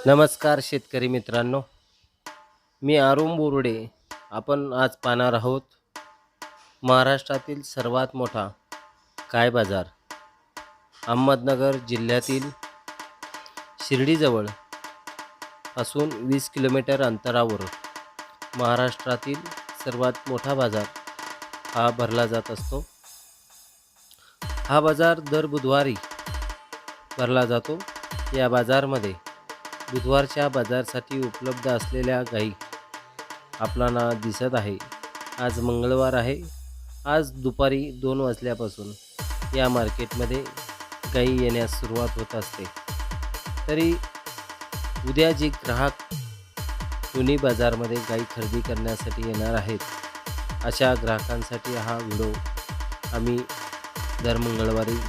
नमस्कार शेतकरी मित्रांनो, मी अरुण बोरुडे. आपण आज पाहणार आहोत महाराष्ट्रातील सर्वात मोठा गाय बाजार अहमदनगर जिल्ह्यातील शिर्डीजवळ पासून 20 किलोमीटर अंतरावर महाराष्ट्रातील सर्वात मोठा बाजार हा भरला जात असतो. हा बाजार दर बुधवारी भरला जातो. या बाजारमध्ये बुधवारच्या बाजारासाठी उपलब्ध असलेल्या गायी आपल्याला दिसत आहे. आज मंगळवार आहे. आज दुपारी 2 वाजल्यापासून या मार्केटमध्ये गायी येण्यास सुरुवात होत असते. तरी उद्या जे ग्राहक दोन्ही बाजारमध्ये गायी खरेदी करण्यासाठी येणार आहेत, अशा ग्राहकांसाठी हा व्हिडिओ आम्ही दर मंगळवारी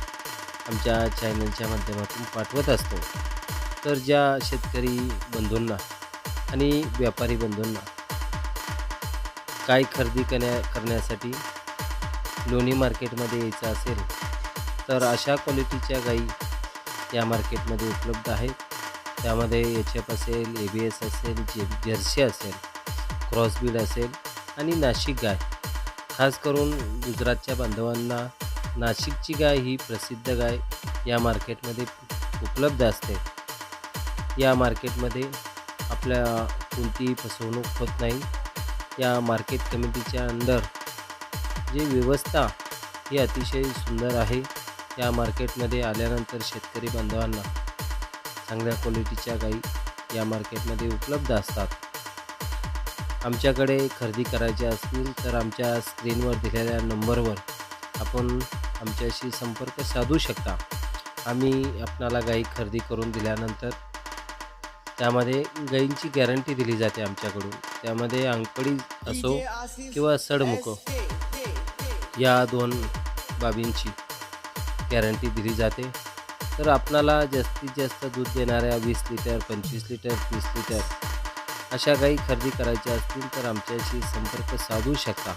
आमच्या चॅनलच्या माध्यमातून पाठवत असतो. तर ज्या शेतकरी बंधूंना आणि व्यापारी बंधूंना गाय खरेदी करण्यासाठी लोणी मार्केटमध्ये यायचं असेल, तर अशा क्वालिटीच्या गायी या मार्केटमध्ये उपलब्ध आहेत. त्यामध्ये एच-एफ असेल, ABS असेल, जर्सी असेल, क्रॉसब्रीड असेल आणि नाशिक गाय. खास करून गुजरातच्या बांधवांना नाशिकची गाय ही प्रसिद्ध गाय या मार्केटमध्ये उपलब्ध असते. या मार्केटमध्ये आपल्या कोणतीही फसवणूक होत नाही. या मार्केट कमिटीच्या अंडर जी व्यवस्था ही अतिशय सुंदर आहे. या मार्केटमध्ये आल्यानंतर शेतकरी बांधवांना चांगल्या क्वालिटीच्या गायी या मार्केटमध्ये उपलब्ध असतात. आमच्याकडे खरेदी करायची असतील तर आमच्या स्क्रीनवर दिलेल्या नंबरवर आपण आमच्याशी संपर्क साधू शकता. आम्ही आपणाला गायी खरेदी करून दिल्यानंतर त्यामध्ये गायींची गॅरंटी दिली जाते आमच्याकडून. त्यामध्ये अंकडी असो किंवा सडमुख या 2 बाबींची गॅरंटी दिली जाते. तर आपणाला जास्तीत जास्त दूध देणाऱ्या 20 लिटर, 25 लिटर, 30 लिटर अशा गायी खरेदी करायच्या असतील तर आमच्याशी संपर्क साधू शकता.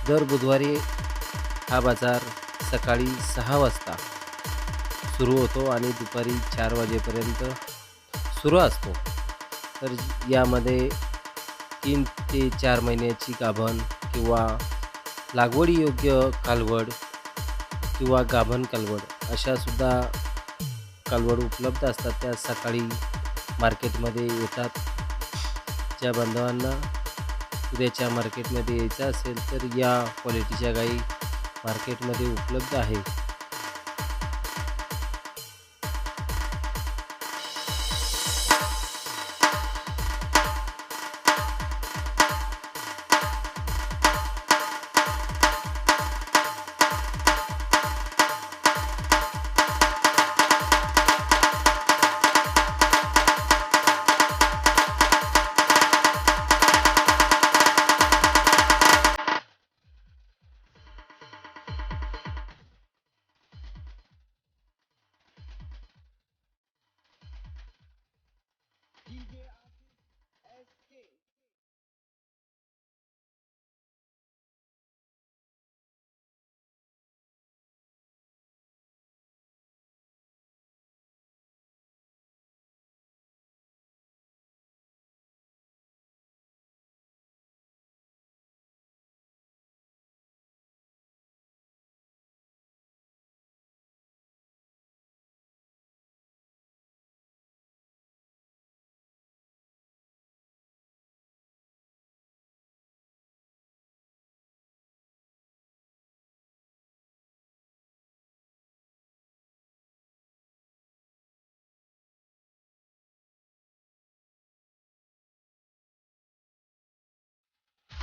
दर बुधवारी हा बाजार सकाळी 6 वाजता सुरू होतो आणि दुपारी 4 वाजेपर्यंत सुरू असतो. तर यामध्ये 3 ते 4 महिन्याची गाभण किंवा लागवडीयोग्य कालवड किंवा गाभण कालवड अशासुद्धा कालवड उपलब्ध असतात. त्या सकाळी मार्केटमध्ये येतात. ज्या बांधवांना उद्याच्या मार्केटमध्ये यायचं असेल तर या क्वालिटीच्या गायी मार्केटमध्ये उपलब्ध आहे.